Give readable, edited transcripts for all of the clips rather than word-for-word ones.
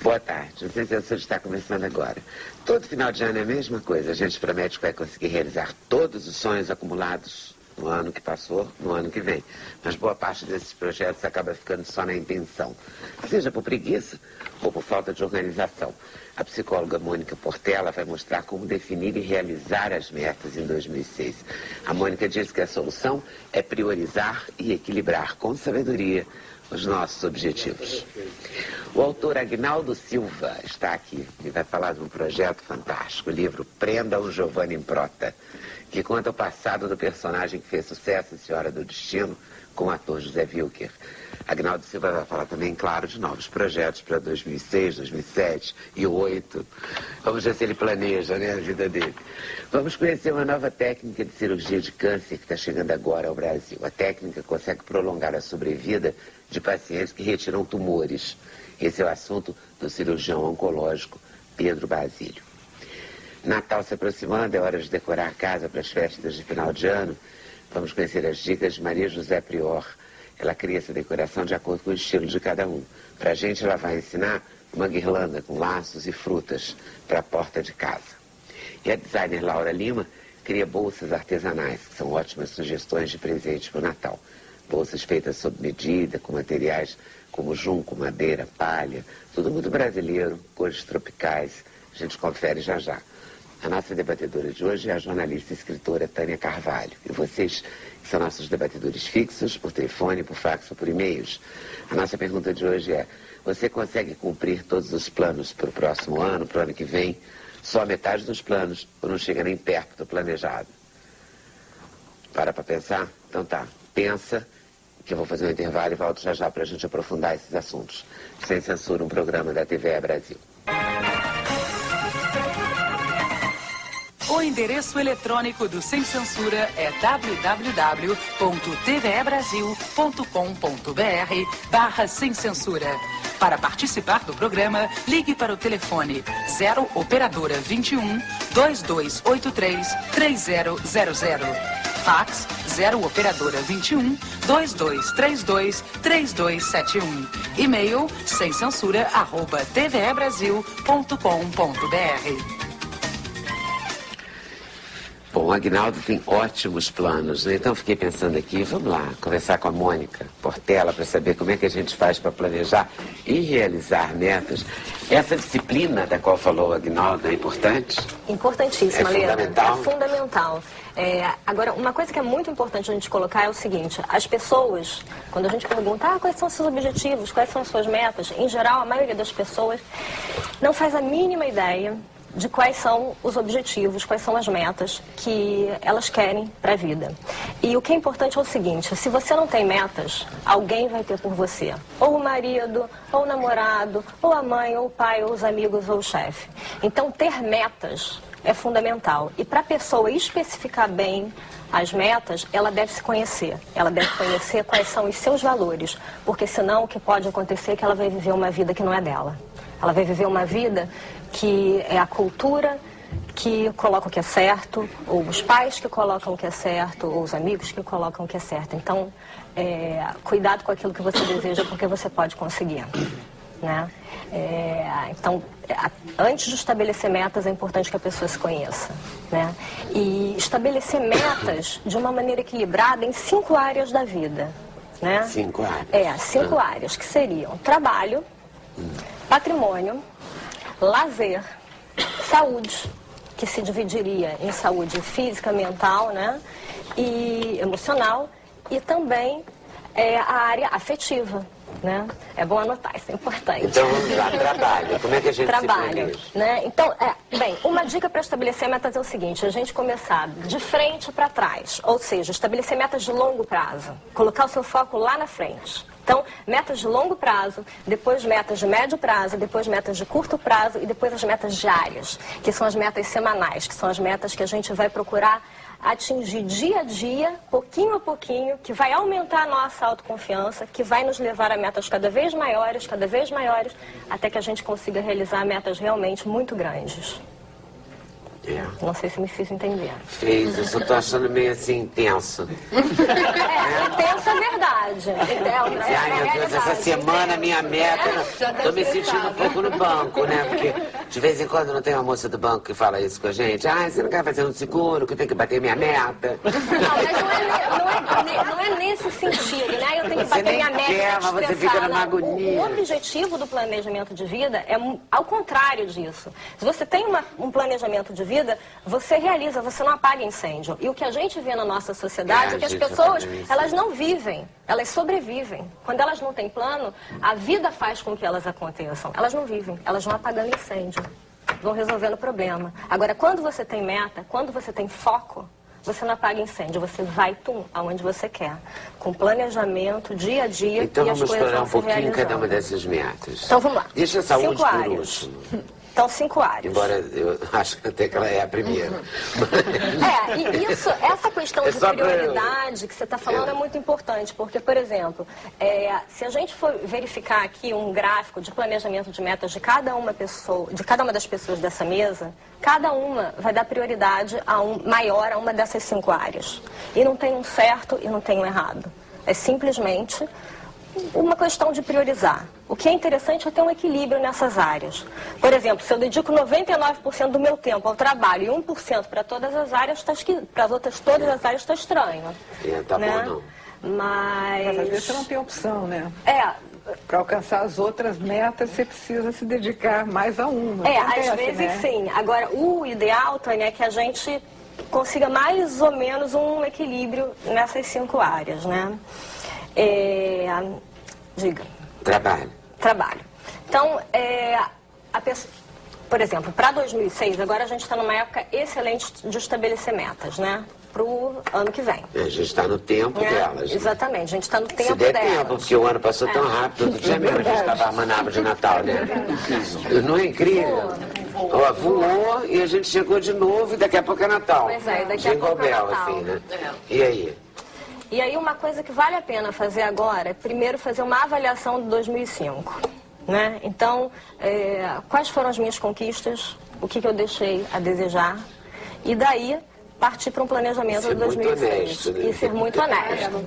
Boa tarde. O Sem Censura está começando agora. Todo final de ano é a mesma coisa. A gente promete que vai conseguir realizar todos os sonhos acumulados no ano que passou, no ano que vem. Mas boa parte desses projetos acaba ficando só na intenção. Seja por preguiça ou por falta de organização. A psicóloga Mônica Portela vai mostrar como definir e realizar as metas em 2006. A Mônica diz que a solução é priorizar e equilibrar com sabedoria os nossos objetivos. O autor Agnaldo Silva está aqui e vai falar de um projeto fantástico, o livro Prenda um Giovanni Improta, que conta o passado do personagem que fez sucesso em Senhora do Destino com o ator José Wilker. Agnaldo Silva vai falar também, claro, de novos projetos para 2006, 2007 e 2008. Vamos ver se ele planeja, né, a vida dele. Vamos conhecer uma nova técnica de cirurgia de câncer que está chegando agora ao Brasil. A técnica consegue prolongar a sobrevida de pacientes que retiram tumores. Esse é o assunto do cirurgião oncológico Pedro Basílio. Natal se aproximando, é hora de decorar a casa para as festas de final de ano. Vamos conhecer as dicas de Maria José Prior. Ela cria essa decoração de acordo com o estilo de cada um. Para a gente, ela vai ensinar uma guirlanda com laços e frutas para a porta de casa. E a designer Laura Lima cria bolsas artesanais, que são ótimas sugestões de presente para o Natal. Bolsas feitas sob medida, com materiais como junco, madeira, palha, tudo muito brasileiro, cores tropicais. A gente confere já já. A nossa debatedora de hoje é a jornalista e escritora Tânia Carvalho. E vocês, que são nossos debatedores fixos, por telefone, por fax ou por e-mails. A nossa pergunta de hoje é: você consegue cumprir todos os planos para o próximo ano, para o ano que vem? Só a metade dos planos, ou não chega nem perto do planejado? Para pensar? Então tá, pensa, que eu vou fazer um intervalo e volto já já para a gente aprofundar esses assuntos. Sem Censura, um programa da TVE Brasil. O endereço eletrônico do Sem Censura é www.tvbrasil.com.br/sem censura. Para participar do programa, ligue para o telefone 0 operadora 21 2283 3000. Fax 0 operadora 21 2232 3271. E-mail semcensura@tvebrasil.com.br. Bom, o Agnaldo tem ótimos planos, né? Então fiquei pensando aqui, vamos lá, conversar com a Mônica Portela para saber como é que a gente faz para planejar e realizar metas. Essa disciplina da qual falou o Agnaldo é importante? Importantíssima, Leandro. Fundamental? É fundamental. Agora, uma coisa que é muito importante a gente colocar é o seguinte: as pessoas, quando a gente pergunta quais são os seus objetivos, quais são as suas metas, em geral, a maioria das pessoas não faz a mínima ideia de quais são os objetivos, quais são as metas que elas querem para a vida. E o que é importante é o seguinte: se você não tem metas, alguém vai ter por você. Ou o marido, ou o namorado, ou a mãe, ou o pai, ou os amigos, ou o chefe. Então, ter metas é fundamental. E para a pessoa especificar bem as metas, ela deve se conhecer. Ela deve conhecer quais são os seus valores. Porque senão o que pode acontecer é que ela vai viver uma vida que não é dela. Ela vai viver uma vida que é a cultura que coloca o que é certo, ou os pais que colocam o que é certo, ou os amigos que colocam o que é certo. Então, cuidado com aquilo que você deseja, porque você pode conseguir, né? Então, antes de estabelecer metas, é importante que a pessoa se conheça, né? E estabelecer metas de uma maneira equilibrada em 5 áreas da vida, né? 5 áreas? 5 áreas, que seriam trabalho, patrimônio, lazer, saúde, que se dividiria em saúde física, mental, né, e emocional, e também a área afetiva, né? É bom anotar, isso é importante. Então vamos lá, trabalho. Como é que a gente trabalho, se planeja? Né? Então, bem, uma dica para estabelecer metas é o seguinte: a gente começar de frente para trás, ou seja, estabelecer metas de longo prazo, colocar o seu foco lá na frente. Então, metas de longo prazo, depois metas de médio prazo, depois metas de curto prazo e depois as metas diárias, que são as metas semanais, que são as metas que a gente vai procurar atingir dia a dia, pouquinho a pouquinho, que vai aumentar a nossa autoconfiança, que vai nos levar a metas cada vez maiores, até que a gente consiga realizar metas realmente muito grandes. Não sei se me fiz entender. Fez, eu só tô achando meio assim intenso. Intenso é verdade. realidade. Ai, meu Deus, essa semana minha meta... Tô me sentindo um pouco no banco, né? Porque de vez em quando não tem uma moça do banco que fala isso com a gente. Ah, você não quer fazer um seguro, que tem que bater minha meta. Não, mas não é nesse sentido, né? Eu tenho que bater minha meta. Mas você fica numa agonia. O objetivo do planejamento de vida é ao contrário disso. Se você tem um planejamento de vida, você realiza, você não apaga incêndio. E o que a gente vê na nossa sociedade é que as pessoas, elas não vivem, elas sobrevivem. Quando elas não têm plano, a vida faz com que elas aconteçam. Elas não vivem, elas vão apagando incêndio, vão resolvendo o problema. Agora, quando você tem meta, quando você tem foco, você não apaga incêndio, você vai aonde você quer. Com planejamento, dia a dia, então, e as coisas vão se realizando. Então vamos explorar um pouquinho cada uma dessas metas. Então vamos lá. Deixa a saúde 5 por áreas. último. Então, 5 áreas. Embora eu acho até que ela é a primeira. E essa questão de prioridade que você está falando é muito importante, porque, por exemplo, se a gente for verificar aqui um gráfico de planejamento de metas de cada uma das pessoas dessa mesa, cada uma vai dar prioridade maior a uma dessas 5 áreas. E não tem um certo e não tem um errado. É simplesmente uma questão de priorizar. O que é interessante é ter um equilíbrio nessas áreas. Por exemplo, se eu dedico 99% do meu tempo ao trabalho e 1% para todas as áreas, para as outras todas as áreas está estranho. Tá né? bom, não. Mas às vezes você não tem opção, né? Para alcançar as outras metas, você precisa se dedicar mais a uma. Às vezes sim. Agora, o ideal, Tânia, é que a gente consiga mais ou menos um equilíbrio nessas 5 áreas, né? Diga. Trabalho. Então, por exemplo, para 2006, agora a gente está numa época excelente de estabelecer metas, né? Para o ano que vem. A gente está no tempo delas. Exatamente, a gente está no tempo Se der delas. tempo, porque o ano passou tão rápido, todo dia mesmo a gente estava armando a árvore de Natal, né? Não é incrível? Voou e a gente chegou de novo e daqui a pouco é Natal. Pois é, daqui a pouco é Natal. Assim, né? E aí? E aí uma coisa que vale a pena fazer agora é primeiro fazer uma avaliação de 2005. Né? Então, quais foram as minhas conquistas, o que eu deixei a desejar, e daí partir para um planejamento de 2006. E ser muito honesto.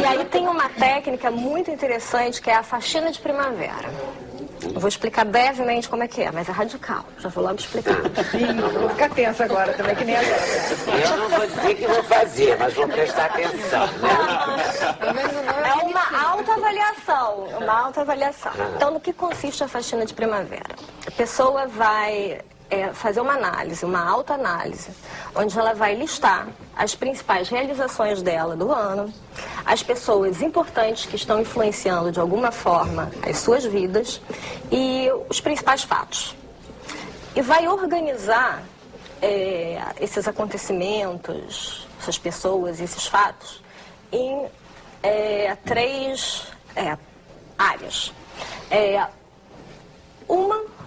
E aí tem uma técnica muito interessante que é a faxina de primavera. Eu vou explicar brevemente como é que é, mas é radical. Já vou logo explicar. Vou ficar tensa agora também, que nem agora. Eu não vou dizer que vou fazer, mas vou prestar atenção, né? É uma autoavaliação. Então, no que consiste a faxina de primavera? A pessoa vai fazer uma análise, uma autoanálise, onde ela vai listar as principais realizações dela do ano, as pessoas importantes que estão influenciando de alguma forma as suas vidas e os principais fatos. E vai organizar esses acontecimentos, essas pessoas e esses fatos em 3 áreas. Uma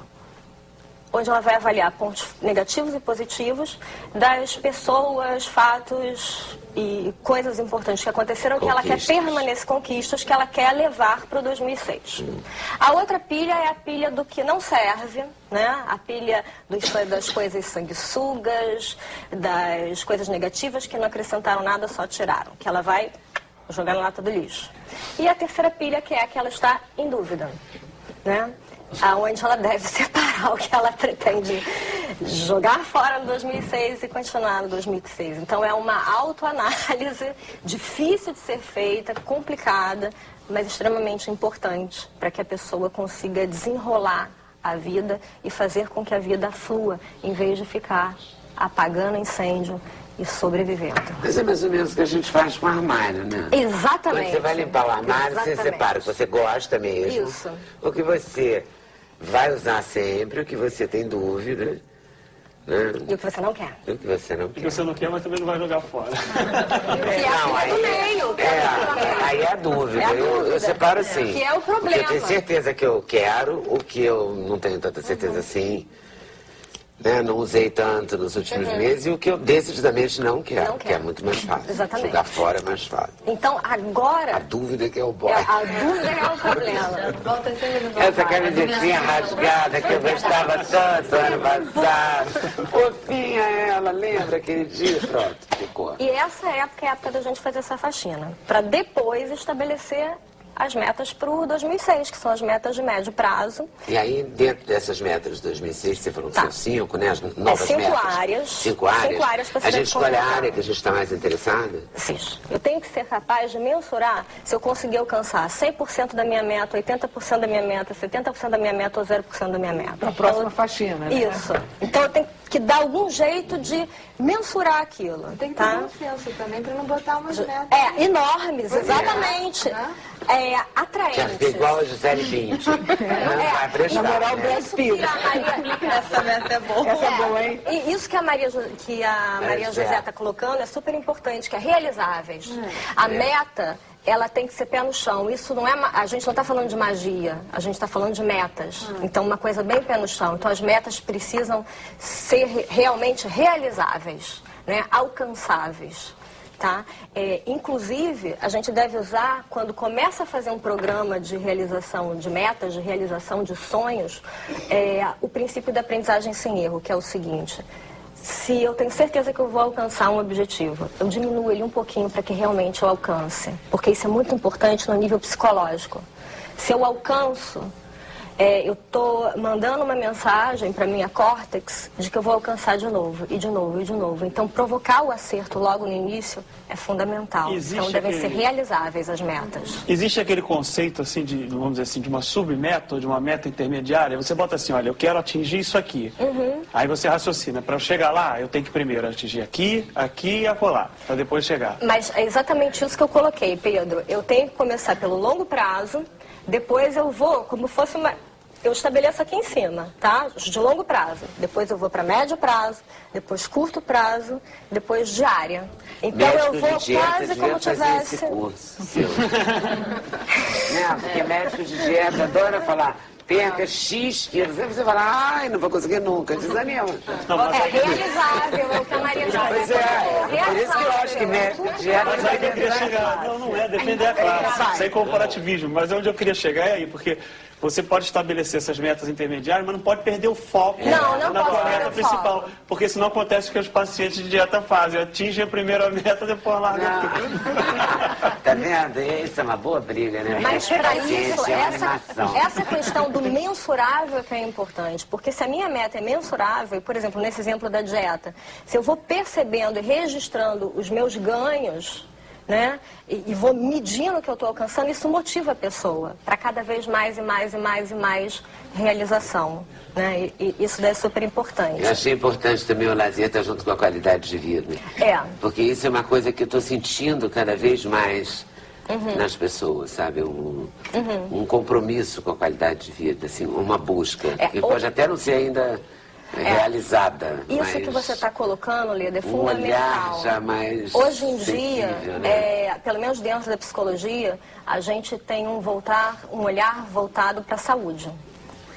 onde ela vai avaliar pontos negativos e positivos das pessoas, fatos e coisas importantes que aconteceram, que ela quer permanecer, conquistas que ela quer levar para o 2006. A outra pilha é a pilha do que não serve, né? A pilha das coisas sanguessugas, das coisas negativas que não acrescentaram nada, só tiraram, que ela vai jogar na lata do lixo. E a terceira pilha, que é a que ela está em dúvida, né? Aonde ela deve separar o que ela pretende jogar fora no 2006 e continuar no 2006. Então é uma autoanálise difícil de ser feita, complicada, mas extremamente importante para que a pessoa consiga desenrolar a vida e fazer com que a vida flua, em vez de ficar apagando incêndio e sobrevivendo. Mas é mais ou menos o que a gente faz com o armário, né? Exatamente. Quando você vai limpar o armário, você separa o que você gosta mesmo. Isso. O que você vai usar sempre, o que você tem dúvida. Né? E o que você não quer. E o que você não quer. O que você não quer, mas também não vai jogar fora. Que é a pilha do meio. Aí é a dúvida. Eu separo assim. Que é o problema. Eu tenho certeza que eu quero, o que eu não tenho tanta certeza assim. né, não usei tanto nos últimos meses, e o que eu decididamente não quero, que é muito mais fácil. Exatamente. Jogar fora é mais fácil. Então, agora... A dúvida que é o boy. A dúvida é o problema. Essa camisetinha rasgada que eu gostava tanto ano passado. Fofinha ela, lembra aquele dia? Pronto, ficou. E essa época é a época da gente fazer essa faxina, para depois estabelecer as metas para o 2006, que são as metas de médio prazo. E aí, dentro dessas metas de 2006, você falou que são 5, né? As novas cinco metas. Áreas. 5 áreas. 5 áreas para a gente escolhe a área que a gente está mais interessada? Sim. Eu tenho que ser capaz de mensurar se eu conseguir alcançar 100% da minha meta, 80% da minha meta, 70% da minha meta ou 0% da minha meta. A próxima faxina, né? Isso. Então eu tenho que dar algum jeito de mensurar aquilo. Tem que ter confiança também para não botar umas metas. Enormes, exatamente. Atraentes. Já fica igual a Gisele Bündchen. Não vai prestar. Namorar o Brad Pitt. Essa meta é boa. Essa é boa, hein? E isso que a Maria José está colocando é super importante, que é realizáveis. A meta, ela tem que ser pé no chão. Isso não é... A gente não está falando de magia, a gente está falando de metas. Então, uma coisa bem pé no chão. Então, as metas precisam ser realmente realizáveis, né? Alcançáveis. Tá? Inclusive, a gente deve usar, quando começa a fazer um programa de realização de metas, de realização de sonhos, o princípio da aprendizagem sem erro, que é o seguinte: se eu tenho certeza que eu vou alcançar um objetivo, eu diminuo ele um pouquinho para que realmente eu alcance, porque isso é muito importante no nível psicológico. Se eu alcanço, eu estou mandando uma mensagem para a minha córtex de que eu vou alcançar de novo, e de novo, e de novo. Então, provocar o acerto logo no início é fundamental. Então, devem ser realizáveis as metas. Existe aquele conceito, assim, vamos dizer assim, de uma submeta ou de uma meta intermediária? Você bota assim, olha, eu quero atingir isso aqui. Aí você raciocina, para eu chegar lá, eu tenho que primeiro atingir aqui, aqui e acolá, para depois chegar. Mas é exatamente isso que eu coloquei, Pedro. Eu tenho que começar pelo longo prazo, depois eu vou, como fosse uma... Eu estabeleço aqui em cima, tá? De longo prazo. Depois eu vou para médio prazo, depois curto prazo, depois diária. Então eu vou quase como tivesse... Esse curso seu. Não, porque médico de dieta adora falar, perca X quilos. Aí você fala, ai, não vou conseguir nunca, desanima. É realizável, é o que a Maria já Pois é, por isso que eu acho que médico de dieta... Mas aí que eu queria chegar, não é defender a classe, sem comparativismo, mas onde eu queria chegar é aí, porque... Você pode estabelecer essas metas intermediárias, mas não pode perder o foco na tua meta principal. Porque senão acontece o que os pacientes de dieta fazem. Atingem a primeira meta, depois larga tudo. Tá vendo? Isso é uma boa briga, né? Mas para isso, essa questão do mensurável é que é importante. Porque se a minha meta é mensurável, por exemplo, nesse exemplo da dieta, se eu vou percebendo e registrando os meus ganhos... né? E vou medindo o que eu estou alcançando, isso motiva a pessoa para cada vez mais e mais e mais e mais realização, né? E isso daí é super importante. Eu achei importante também o lazer estar junto com a qualidade de vida. Porque isso é uma coisa que eu estou sentindo cada vez mais nas pessoas, sabe? Um compromisso com a qualidade de vida, assim, uma busca. Que pode até não ser ainda... realizada. Isso que você está colocando, Leda, é fundamental. Olhar já mais hoje em dia, sensível, né? pelo menos dentro da psicologia, a gente tem um olhar voltado para a saúde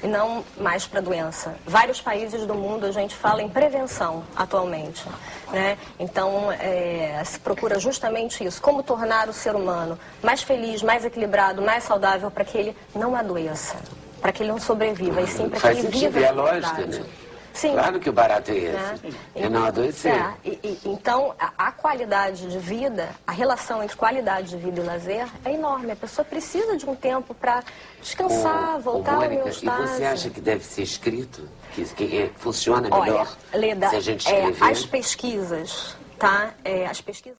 e não mais para a doença. Vários países do mundo a gente fala em prevenção atualmente, né? Então se procura justamente isso, como tornar o ser humano mais feliz, mais equilibrado, mais saudável, para que ele não adoeça, para que ele não sobreviva, e sim para que ele viva a lógica, né? Sim. Claro que o barato é esse. É não adoecer. Então, a qualidade de vida, a relação entre qualidade de vida e lazer é enorme. A pessoa precisa de um tempo para descansar, voltar ao homeostase. E você acha que deve ser escrito? Que funciona melhor? Olha, Leda, se a gente escrever? as pesquisas, tá? As pesquisas...